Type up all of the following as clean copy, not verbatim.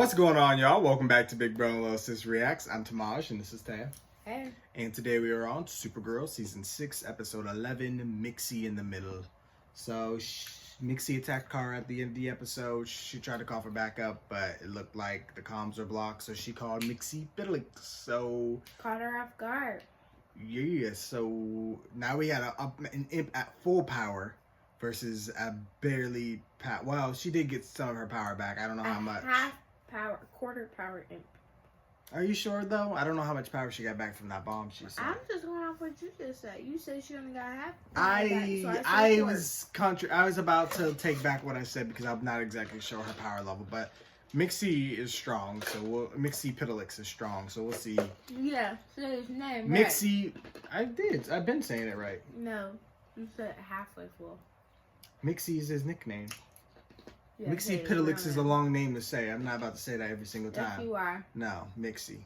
What's going on, y'all? Welcome back to Big Brother Little Sis Reacts. I'm Tamaj, and this is Taya. Hey. And today we are on Supergirl, Season 6, Episode 11, Mxy in the Middle. So, Mxy attacked Kara at the end of the episode. She tried to call for backup, but it looked like the comms were blocked, so she called Mxyzptlk. So... caught her off guard. Yeah, so now we had an imp at full power versus a barely... well, she did get some of her power back. I don't know how much. Half power, quarter power imp. Are you sure though? I don't know how much power she got back from that bomb she said. I'm just going off what you just said. You said she only got half. I was about to take back what I said because I'm not exactly sure her power level, but Mxy is strong, so Mxyzptlk is strong, so we'll see. Yeah, say his name. Mxy, right. I've been saying it right. No, you said halfway full. Mxy is his nickname. Yeah, Mxyzptlk is a long name to say. I'm not about to say that every single time. Yes, you are. No, Mxy.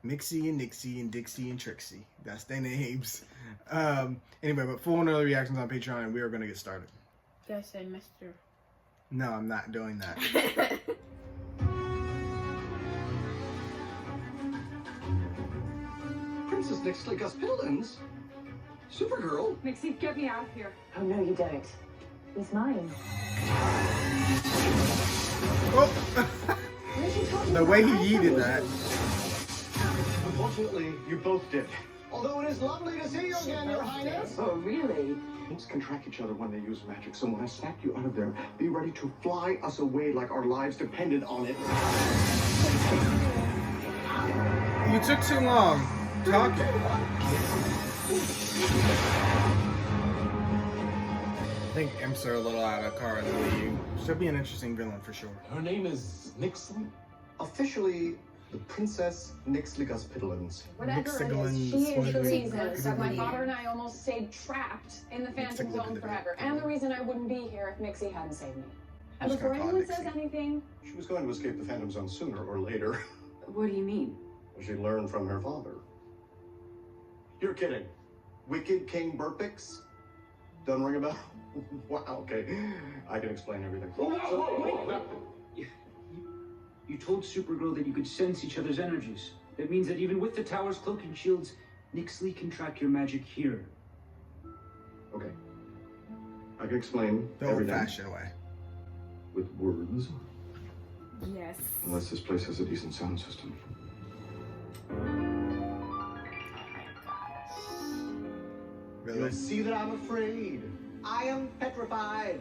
Mxy and Nyxly and Dixie and Trixie. That's their names. Anyway, but full and early reactions on Patreon, and we are going to get started. You gotta say Mr. No, I'm not doing that. Princess Nyxly Piddlins? Supergirl? Mxy, get me out of here. Oh, no, you don't. He's mine. Oh. The way he yeeted that. Unfortunately, you both did. Although it is lovely to see you again, Your Highness. Oh, really? Things can track each other when they use magic, so when I snap you out of there, be ready to fly us away like our lives depended on it. You took too long talking. I think imps are a little out of Kara the way you. She'll be an interesting villain for sure. Her name is Nyxly? Officially, the Princess Nyxly Piddlins. Whatever it is, she is the reason that my father and I almost stayed trapped in the Phantom Zone forever. And the reason I wouldn't be here if Mxy hadn't saved me. And before anyone says anything... She was going to escape the Phantom Zone sooner or later. What do you mean? She learned from her father. You're kidding. Wicked King Burpix? Doesn't ring a bell? Wow, okay. I can explain everything. You told Supergirl that you could sense each other's energies. That means that even with the tower's cloak and shields, Nyxly can track your magic here. Okay. I can explain The everything old-fashioned way. with words. Yes. Unless this place has a decent sound system. Really? You'll see that I'm afraid. I am petrified.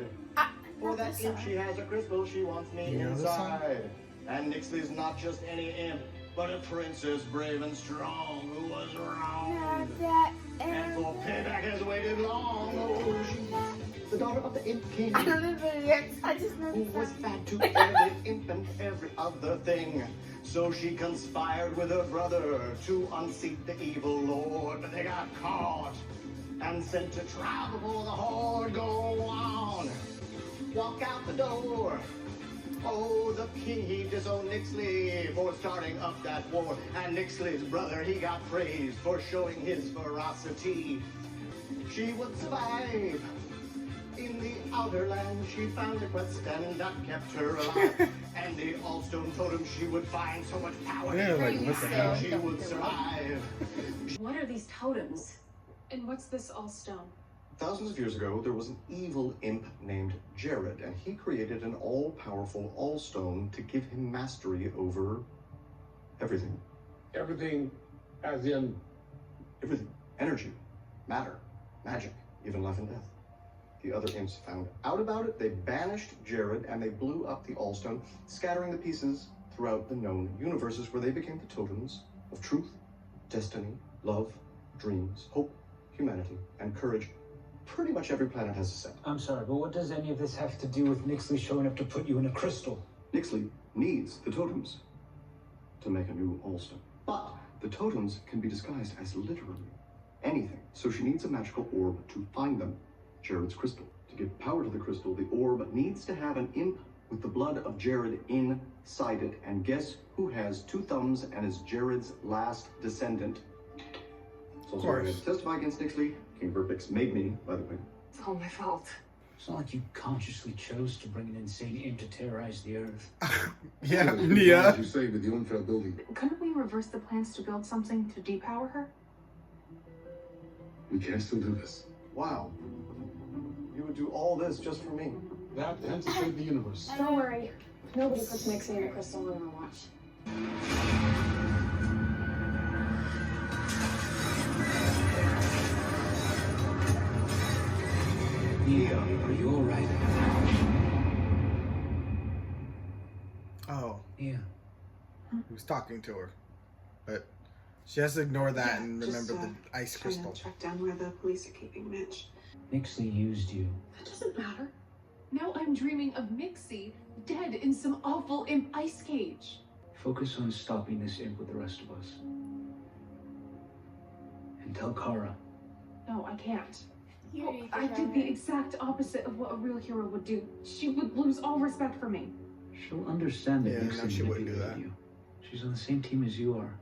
For that imp, she has a crystal she wants me inside. And Nyxly's not just any imp, but a princess brave and strong who was wrong. And for payback has waited long. Oh, she's the daughter of the imp king. I don't remember it. I just know Who was fat to every imp and every other thing. So she conspired with her brother to unseat the evil lord. But they got caught and sent to trial before the horde. Go on, walk out the door. Oh, the king, he disowned Nyxly for starting up that war. And Nyxly's brother, he got praised for showing his ferocity. She would survive. In the outer land, she found a quest and that kept her alive. And the Allstone told him she would find so much power. Yeah, like, what the hell? She would survive. What are these totems? And what's this all-stone? Thousands of years ago, there was an evil imp named Jared, and he created an all-powerful Allstone to give him mastery over everything. Everything as in... Everything. Energy, matter, magic, even life and death. The other imps found out about it, they banished Jared, and they blew up the Allstone, scattering the pieces throughout the known universes where they became the totems of truth, destiny, love, dreams, hope, humanity, and courage. Pretty much every planet has a set. I'm sorry, but what does any of this have to do with Nyxly showing up to put you in a crystal? Nyxly needs the totems to make a new Allstone. But the totems can be disguised as literally anything. So she needs a magical orb to find them. Jared's crystal. To give power to the crystal, the orb needs to have an imp with the blood of Jared inside it. And guess who has 2 thumbs and is Jared's last descendant? So sorry to testify against Nyxly. King Burpix made me, by the way. It's all my fault. It's not like you consciously chose to bring an insane aim to terrorize the Earth. Yeah, As Nia. you say, with the unfair building, Couldn't we reverse the plans to build something to depower her? we can still do this. Wow. You would do all this just for me. That and to save the universe. Don't worry. Nobody puts Mxyzptlk in a crystal on our watch. Nia, are you alright? Oh, Nia. he was talking to her. But she has to ignore that and just, remember the ice Trying crystal. to track down where the police are keeping Mitch. Nyxly used you. That doesn't matter. Now I'm dreaming of Mxyzptlk dead in some awful imp ice cage. Focus on stopping this imp with the rest of us. And tell Kara. No, I can't. You already I did did the that. exact opposite of what a real hero would do. She would lose all respect for me. She'll understand that Yeah, no, Nyxly she wouldn't do manipulated that. you. She's on the same team as you are.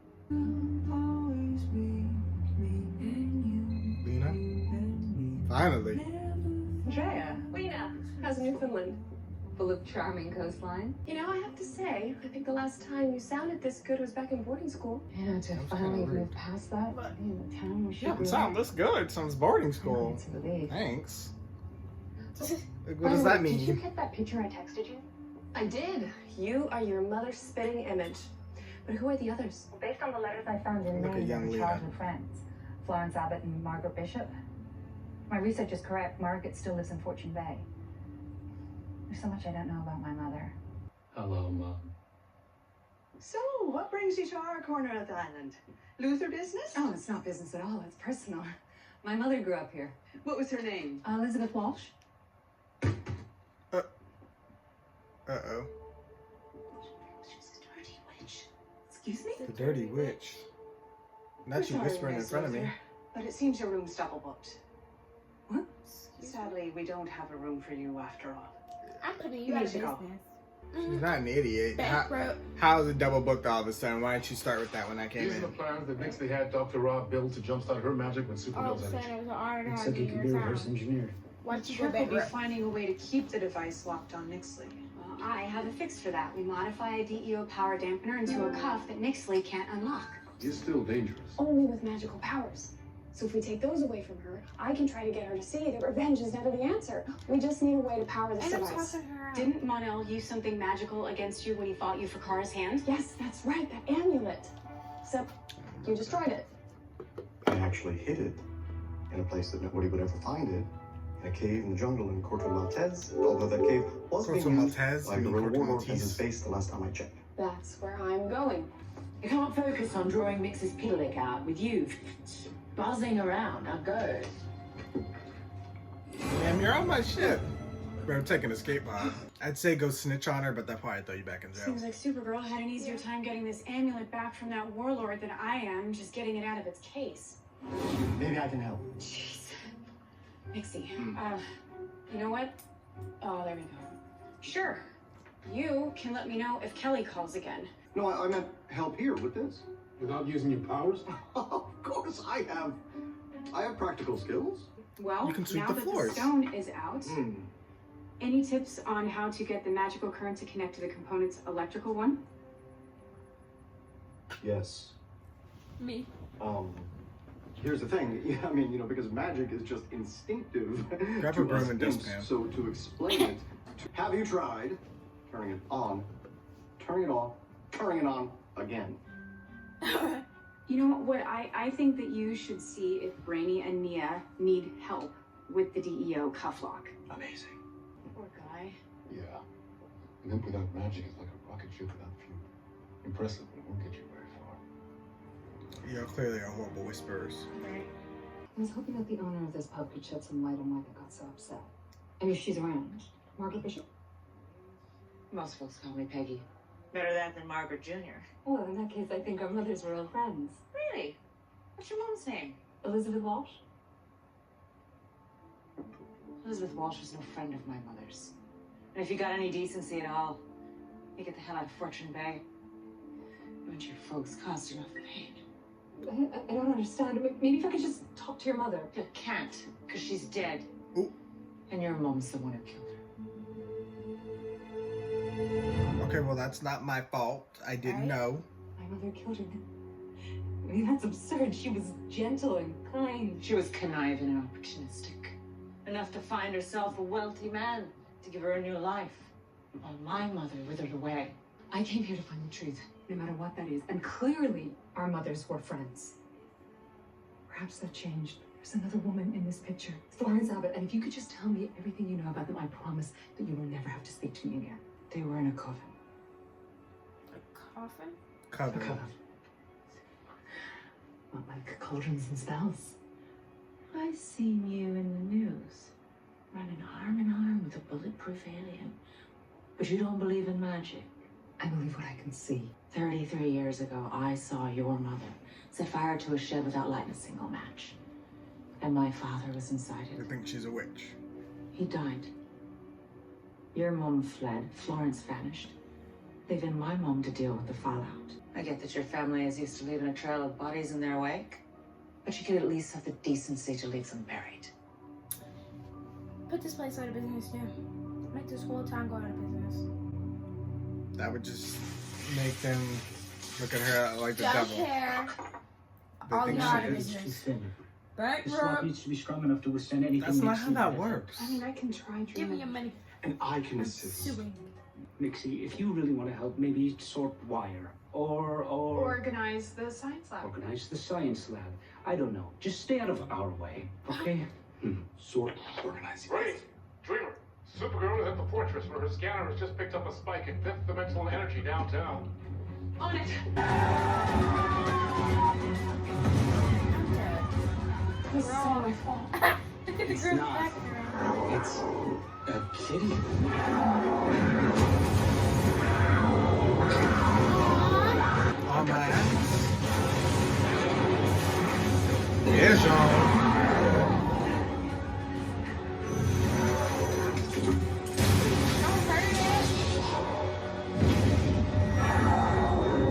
Lena? Finally. Lena, how's Newfoundland? Full of charming coastline. You know, I have to say, I think the last time you sounded this good was back in boarding school. Yeah, to was finally kinda rude. move past that, be in the town we should Yeah, be. it sounds this good. Sounds boarding school. It's a relief. Thanks. Like, By what does the that way, Did you mean? get that picture I texted you? I did. You are your mother's spitting image. But who are the others? Based on the letters I found in Look at Maine young from Lena. childhood friends, Florence Abbott and Margaret Bishop. My research is correct. Margaret still lives in Fortune Bay. There's so much I don't know about my mother. Hello, Mom. So, what brings you to our corner of the island? Luther business? Oh, it's not business at all. It's personal. My mother grew up here. What was her name? Elizabeth Walsh. Uh-oh. She's a dirty witch. Excuse me? The dirty witch. Not you whispering in front of me. But it seems your room's double booked. What? Sadly, we don't have a room for you after all. I'm putting You you out need of to go. business. She's not an idiot. Bankrupt. How is it double booked all of a sudden? Why didn't you start with that when I came These are the in? plans that Nyxly had Dr. Rob build to jumpstart her magic with All of Supergirl's a sudden, energy. it was an honor to Looks have like you it in can be your reverse town. engineered. Why don't you go Sure will be bankrupt? finding a way to keep the device locked on Nyxly. Well, I have a fix for that. We modify a DEO power dampener into a cuff that Nyxly can't unlock. He's still dangerous. Only with magical powers. So if we take those away from her, I can try to get her to see that revenge is never the answer. We just need a way to power this And I'm device. tossing her out. Didn't Mon-El use something magical against you when he fought you for Kara's hand? Yes, that's right, that amulet. Except you destroyed it. I actually hid it in a place that nobody would ever find it. In a cave in the jungle in Corto Maltese. Although that cave was Corto being used Maltese? by You mean guerrilla Corto warlords in Maltese? space the last time I checked. That's where I'm going. You can't focus on drawing Mxyzptlk out with you buzzing around. Now go. Damn, you're on my ship. Better take an escape pod. I'd say go snitch on her, but that probably throw you back in jail. Seems like Supergirl had an easier time getting this amulet back from that warlord than I am just getting it out of its case. Maybe I can help. Jeez. Mxy, you know what? Oh, there we go. Sure. You can let me know if Kelly calls again. No, I meant help here with this. Without using your powers? Of course I have practical skills. Well, You can sweep now the that floors. the stone is out, Hmm. any tips on how to get the magical current to connect to the component's electrical one? Yes. Me. Here's the thing. Yeah, I mean, because magic is just instinctive Grab a to broom us and imps. dustpan. So to explain it, have you tried turning it on, turning it off, turning it on again? You know what? I think that you should see if Brainy and Nia need help with the DEO cuff lock. Amazing. Poor guy. Yeah. An imp without magic is like a rocket ship without fuel. Impressive, but it won't get you very far. You're clearly a horrible whisperers. Right. I was hoping that the owner of this pub could shed some light on why they got so upset. And if she's around, Margaret Bishop? Most folks call me Peggy. Better that than Margaret Jr. Well, in that case, I think our mothers were old friends. Really? What's your mom's name? Elizabeth Walsh? Elizabeth Walsh was no friend of my mother's. And if you got any decency at all, you get the hell out of Fortune Bay. You and your folks caused enough pain. I don't understand. Maybe if I could just talk to your mother. You can't, because she's dead. Ooh. And your mom's the one who killed her. Okay, well, that's not my fault. I didn't know. My mother killed her. I mean, that's absurd. She was gentle and kind. She was conniving and opportunistic. Enough to find herself a wealthy man to give her a new life. While my mother withered away. I came here to find the truth, no matter what that is. And clearly, our mothers were friends. Perhaps that changed. There's another woman in this picture, Florence Abbott. And if you could just tell me everything you know about them, I promise that you will never have to speak to me again. They were in a coven. A coffin? Coven. A coven. Not like cauldrons and spells. I seen you in the news, running arm in arm with a bulletproof alien. But you don't believe in magic. I believe what I can see. 33 years ago, I saw your mother set fire to a shed without lighting a single match. And my father was inside I it. think she's a witch. He died. Your mum fled. Florence vanished. Leaving my mum to deal with the fallout. I get that your family is used to leaving a trail of bodies in their wake. But you could at least have the decency to leave them buried. Put this place out of business, yeah. Make this whole town go out of business. That would just make them look at her like the Don't devil. care. They All think the she out of is. business. The swamp needs to be strong enough to withstand anything. That's not Nyxly how that does. works. I mean, I can try Give me dreaming. your money. And I can I'm assist. suing. Nyxly, if you really want to help, maybe sort wire. Or Organize the science lab. organize the science lab. I don't know. Just stay out of our way, okay? Sort organize. Right! Dreamer! Supergirl is at the fortress where her scanner has just picked up a spike in fifth dimensional energy downtown. On it. This is all my fault. It's not. It's a kitty. On my ass. Yes, y'all.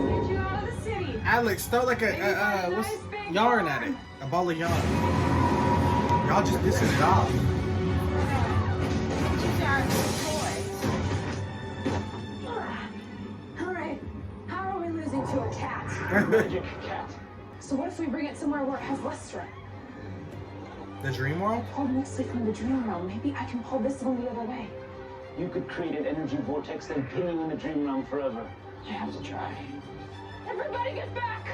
Get you out of the city. Alex, throw like a what's yarn at it. A ball of yarn. Y'all just pissing it off. These are toys. All right. How are we losing to a cat? Magic cat. So what if we bring it somewhere where it has less strength? The dream world? Pulled Nyxly from the dream realm. Maybe I can pull this one the other way. You could create an energy vortex, then pin you in the dream realm forever. I have to try. Everybody get back!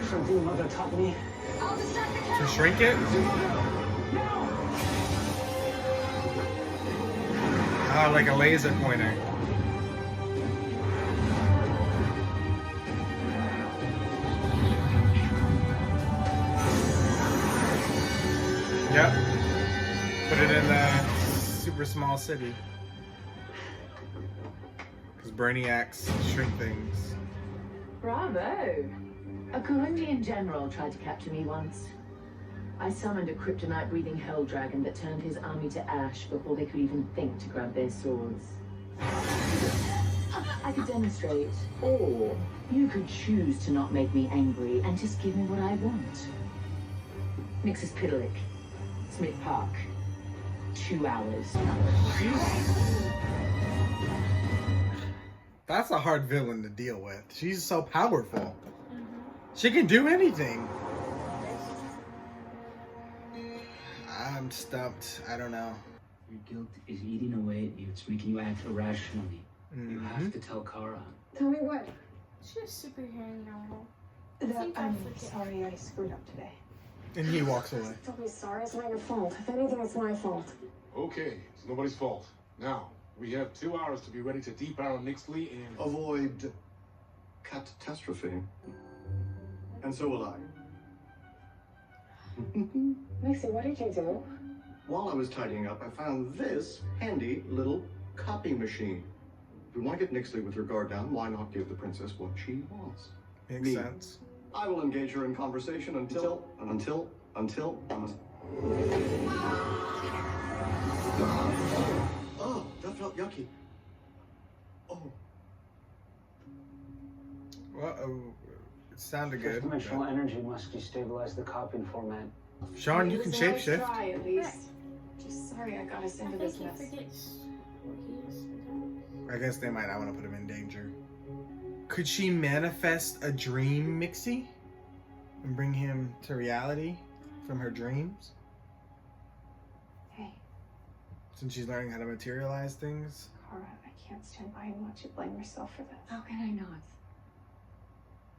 Something mother taught me. I'll distract the cat. To shrink it? Oh, like a laser pointer. Yep. Put it in the super small city. Because Brainiacs shrink things. Bravo! A Corundian general tried to capture me once. I summoned a kryptonite-breathing hell dragon that turned his army to ash before they could even think to grab their swords. I could demonstrate, or you could choose to not make me angry and just give me what I want. Mxyzptlk, Smith Park, 2 hours. That's a hard villain to deal with. She's so powerful. She can do anything. I'm stumped. I don't know. Your guilt is eating away at you. It's making you act irrationally. You have to tell Kara. Tell me what? She's a superhero now. I'm sorry I screwed up today. And he walks away. Don't be sorry. It's not your fault. If anything, it's my fault. Okay, it's nobody's fault. Now, we have 2 hours to be ready to depower Nyxly and Avoid catastrophe. And so will I. Mxy, what did you do? While I was tidying up, I found this handy little copy machine. If we want to get Nyxly with her guard down, why not give the princess what she wants? Makes sense. I will engage her in conversation until Oh, that felt yucky. Oh. Well, it sounded good. Fifth-dimensional energy must destabilize the copying format. Sean, you can shapeshift. Try at least. Just sorry I got us into this mess. I guess they might not want to put him in danger. Could she manifest a dream, Mxyzptlk? And bring him to reality from her dreams? Hey, Since she's learning how to materialize things? Kara, I can't stand by and watch you blame yourself for this. How can I not?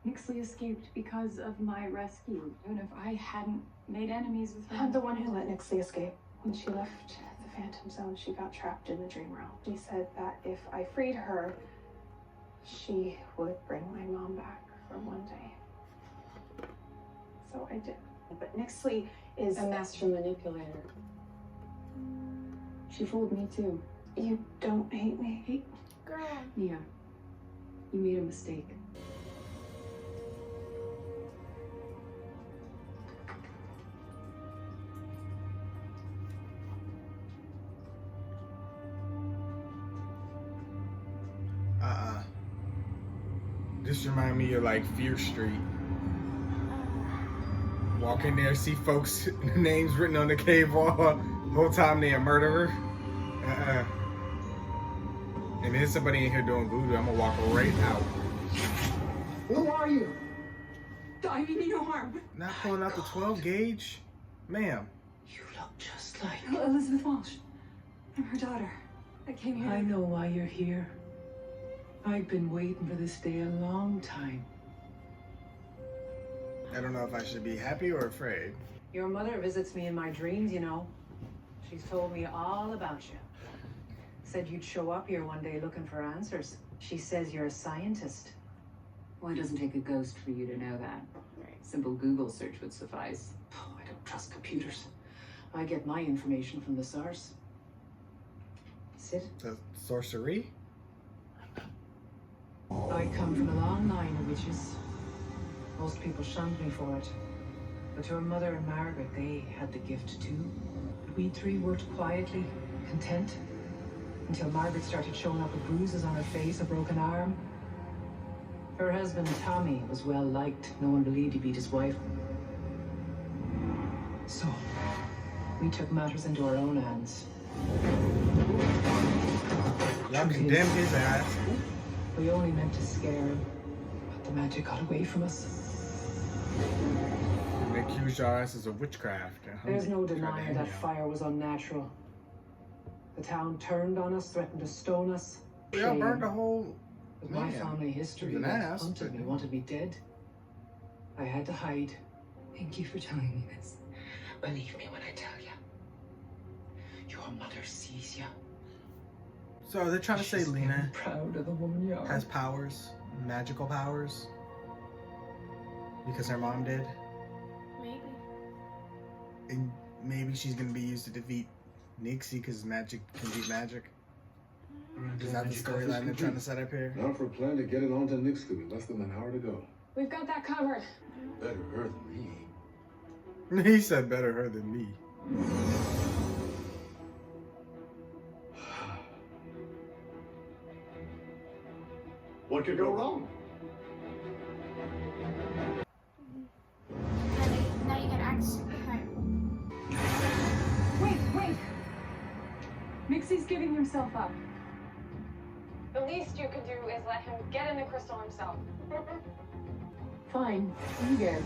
Nyxly escaped because of my rescue. Even if I hadn't made enemies with her. I'm the one who let Nyxly escape. When she left the Phantom Zone, she got trapped in the dream realm. She said that if I freed her, she would bring my mom back for one day. So I did. But Nyxly is A master manipulator. She fooled me too. You don't hate me? Hey, Girl. Nia, you made a mistake. This remind me of like Fear Street. Walk in there, see folks' names written on the cave wall. The whole time they a murderer. And there's somebody in here doing voodoo. I'm gonna walk right out. Who are you? I mean me no harm. Not pulling out the 12 gauge? Ma'am. You look just like Elizabeth Walsh. I'm her daughter. I came here. I know why you're here. I've been waiting for this day a long time. I don't know if I should be happy or afraid. Your mother visits me in my dreams, you know. She's told me all about you. Said you'd show up here one day looking for answers. She says you're a scientist. Well, it doesn't take a ghost for you to know that. Simple Google search would suffice. Oh, I don't trust computers. I get my information from the source. Sit. The sorcery? I come from a long line of witches. Most people shunned me for it. But your mother and Margaret, they had the gift too. We three worked quietly, content, until Margaret started showing up with bruises on her face, a broken arm. Her husband, Tommy, was well liked. No one believed he beat his wife. So, we took matters into our own hands. Y'all condemned his ass. We only meant to scare him, but the magic got away from us. They accused your asses of witchcraft. There's no denying that fire was unnatural. The town turned on us, threatened to stone us. Y'all burned the whole... With my family history, they hunted me, wanted me dead. I had to hide. Thank you for telling me this. Believe me when I tell you. Your mother sees you. So they're trying to say Lena proud of the woman you are. has powers, magical powers, because her mom did. Maybe. And maybe she's gonna be used to defeat Nyxly because magic can beat magic. Is that the storyline they're trying to set up here? Now for a plan to get it onto Nyxly with less than an hour to go. We've got that covered. Better her than me. He said better her than me. What could go wrong? Now you can act her. Wait! Mxyzptlk's giving himself up. The least you could do is let him get in the crystal himself. Fine, you go.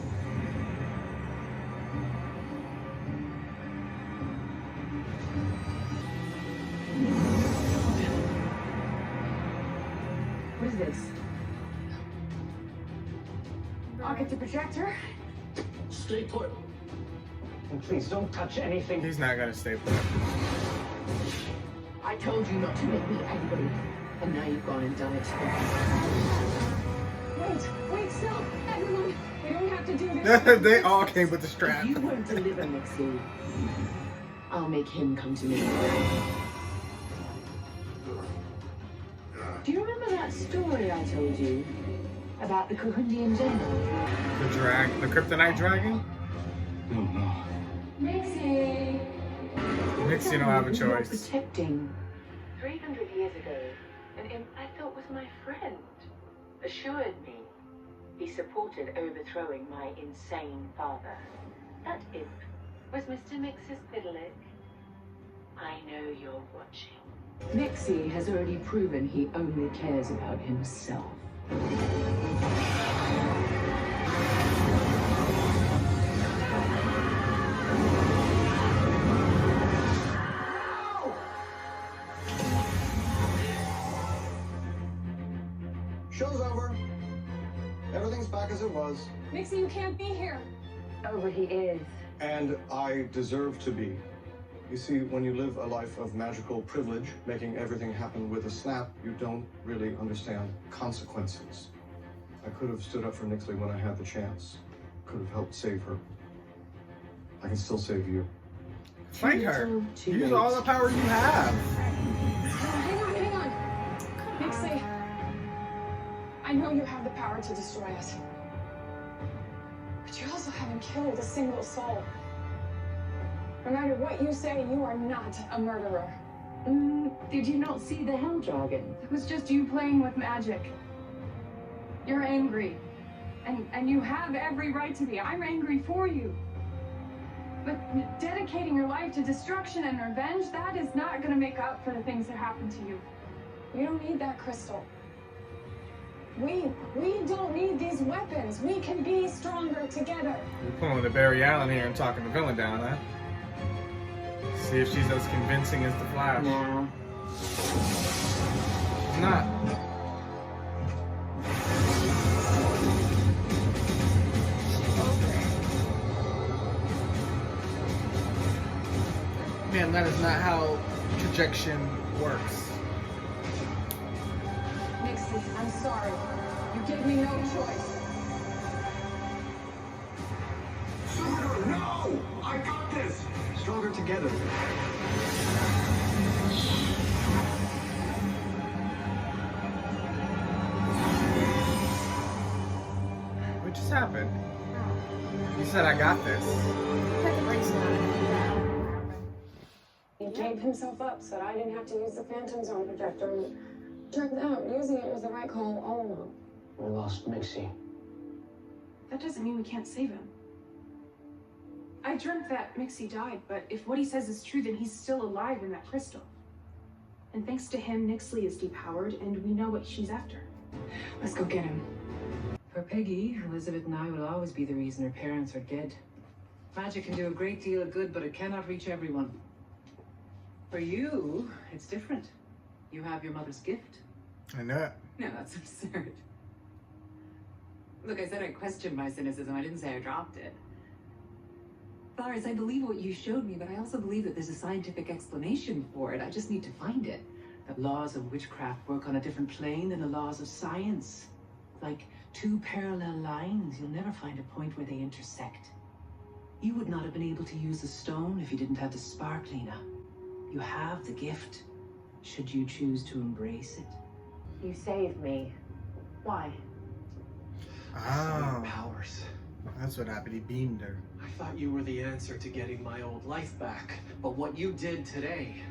What is this? I'll get the projector. Stay put. And please don't touch anything. He's not gonna stay put. I told you not to make me angry, and now you've gone and done it. Wait, stop! Everyone, we don't have to do this. They all came with the strap. If you won't deliver, Nyxly, I'll make him come to me. Do you remember that story I told you about the Kuhundian general? The kryptonite dragon? No. Mxyzptlk. Mxyzptlk don't have a choice. Protecting. 300 years ago, an imp I thought was my friend assured me he supported overthrowing my insane father. That imp was Mr. Mxyzptlk. I know you're watching. Mxy has already proven he only cares about himself. Show's over. Everything's back as it was. Mxy, you can't be here. Oh, but he is. And I deserve to be. You see, when you live a life of magical privilege, making everything happen with a snap, you don't really understand consequences. I could have stood up for Nyxly when I had the chance. Could have helped save her. I can still save you. Fight her. Use all the power you have. Hang on. Nyxly, I know you have the power to destroy us. But you also haven't killed a single soul. No matter what you say, you are not a murderer. Did you not see the Hell Dragon? It was just you playing with magic. You're angry. And you have every right to be. I'm angry for you. But dedicating your life to destruction and revenge, that is not going to make up for the things that happened to you. You don't need that, Crystal. We don't need these weapons. We can be stronger together. We're pulling the Barry Allen here and talking the villain down, huh? See if she's as convincing as the Flash. No. She's not. Man, that is not how projection works. Nyxly, I'm sorry. You gave me no choice. Supergirl, no! I got this! Stronger together. What just happened? You said I got this. He gave himself up so that I didn't have to use the Phantom Zone projector. And turns out using it was the right call all along. We lost Mxy. That doesn't mean we can't save him. I dreamt that Mxy died, but if what he says is true, then he's still alive in that crystal. And thanks to him, Nyxly is depowered, and we know what she's after. Let's go get him. For Peggy, Elizabeth and I will always be the reason her parents are dead. Magic can do a great deal of good, but it cannot reach everyone. For you, it's different. You have your mother's gift. I know it. No, that's absurd. Look, I said I questioned my cynicism. I didn't say I dropped it. Flowers, I believe what you showed me, but I also believe that there's a scientific explanation for it. I just need to find it. The laws of witchcraft work on a different plane than the laws of science. Like two parallel lines, you'll never find a point where they intersect. You would not have been able to use the stone if you didn't have the spark, Lena. You have the gift, should you choose to embrace it. You saved me. Why? Oh, Powers. that's what happened. He beamed her. I thought you were the answer to getting my old life back. But what you did today,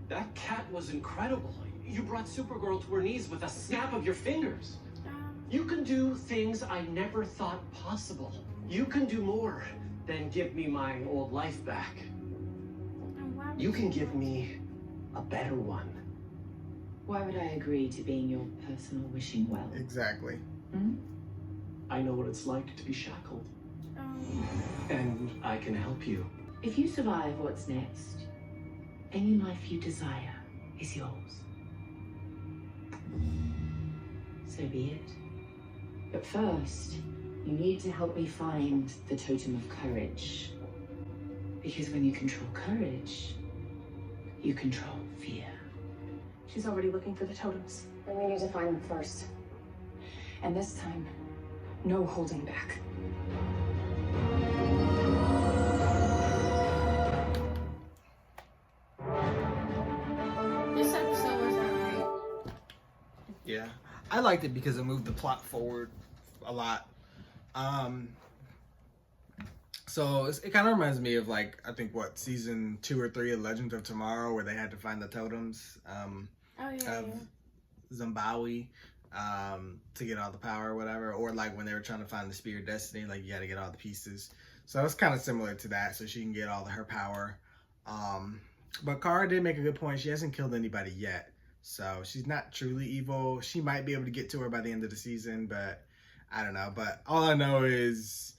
that cat was incredible. You brought Supergirl to her knees with a snap of your fingers. You can do things I never thought possible. You can do more than give me my old life back. You can give me a better one. Why would I agree to being your personal wishing well? Exactly. I know what it's like to be shackled. And I can help you. If you survive what's next, any life you desire is yours. So be it. But first, you need to help me find the Totem of Courage. Because when you control courage, you control fear. She's already looking for the totems. Then we need to find them first. And this time, no holding back. This episode was alright. Yeah, I liked it because it moved the plot forward a lot. So it kind of reminds me of like, I think what, season 2 or 3 of Legends of Tomorrow, where they had to find the totems of Zimbabwe to get all the power or whatever, or like when they were trying to find the Spear of Destiny, like you got to get all the pieces. So it's kind of similar to that, so she can get all her power. But Kara did make a good point. She hasn't killed anybody yet, so she's not truly evil. She might be able to get to her by the end of the season, but I don't know. But all I know is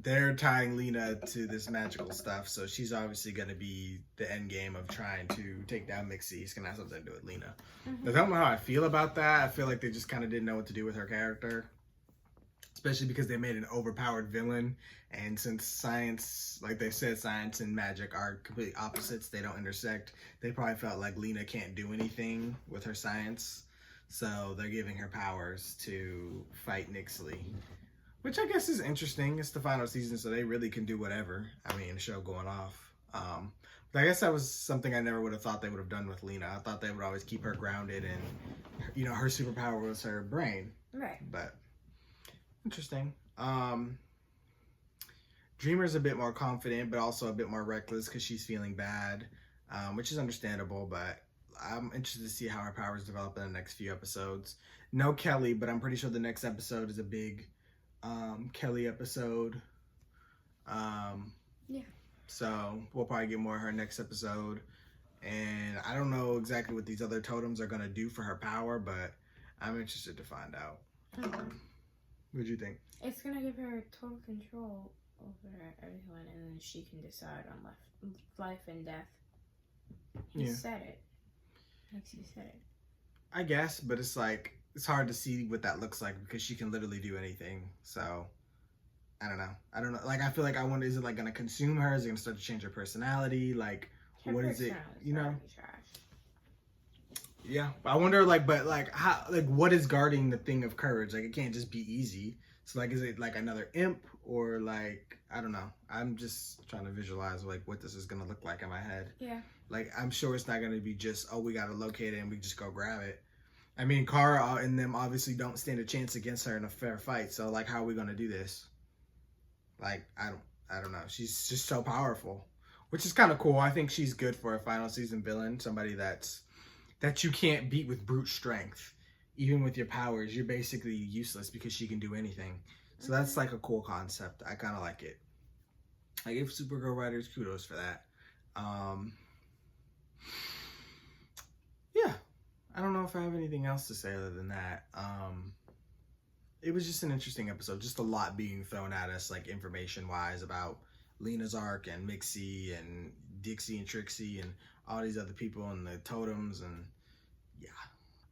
they're tying Lena to this magical stuff, so she's obviously going to be the end game of trying to take down Mxyzptlk. It's going to have something to do with Lena. I don't know how I feel about that. I feel like they just kind of didn't know what to do with her character, especially because they made an overpowered villain, and since science, like they said, science and magic are completely opposites, they don't intersect, they probably felt like Lena can't do anything with her science, so they're giving her powers to fight Nyxly. Which I guess is interesting. It's the final season, so they really can do whatever. I mean, the show going off. But I guess that was something I never would have thought they would have done with Lena. I thought they would always keep her grounded, and you know, her superpower was her brain. Right. But interesting. Dreamer's a bit more confident, but also a bit more reckless because she's feeling bad, which is understandable. But I'm interested to see how her powers develop in the next few episodes. No Kelly, but I'm pretty sure the next episode is a big Kelly episode. Yeah. So we'll probably get more of her next episode. And I don't know exactly what these other totems are going to do for her power, but I'm interested to find out. What do you think? It's going to give her total control over everyone, and then she can decide on life and death. He said it. He said it. I guess, but it's like, it's hard to see what that looks like because she can literally do anything. So I don't know. Like, I feel like I wonder, is it like going to consume her? Is it going to start to change her personality? Like, her what is it? You know? Trash. Yeah. I wonder, like, but like, how, like, what is guarding the thing of courage? Like, it can't just be easy. So like, is it like another imp, or like, I don't know. I'm just trying to visualize like what this is going to look like in my head. Yeah. Like, I'm sure it's not going to be just, oh, we got to locate it and we just go grab it. I mean, Kara and them obviously don't stand a chance against her in a fair fight. So like, how are we going to do this? Like, I don't know. She's just so powerful, which is kind of cool. I think she's good for a final season villain. Somebody that you can't beat with brute strength. Even with your powers, you're basically useless because she can do anything. So that's like a cool concept. I kind of like it. I give Supergirl writers kudos for that. Yeah. I don't know if I have anything else to say other than that. It was just an interesting episode. Just a lot being thrown at us, like information-wise, about Lena's arc and Mxyzptlk and Dixie and Trixie and all these other people and the totems, and yeah.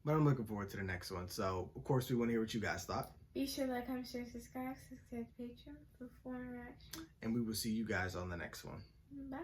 But I'm looking forward to the next one. So, of course, we want to hear what you guys thought. Be sure to like, comment, share, subscribe to Patreon for more interaction. And we will see you guys on the next one. Bye.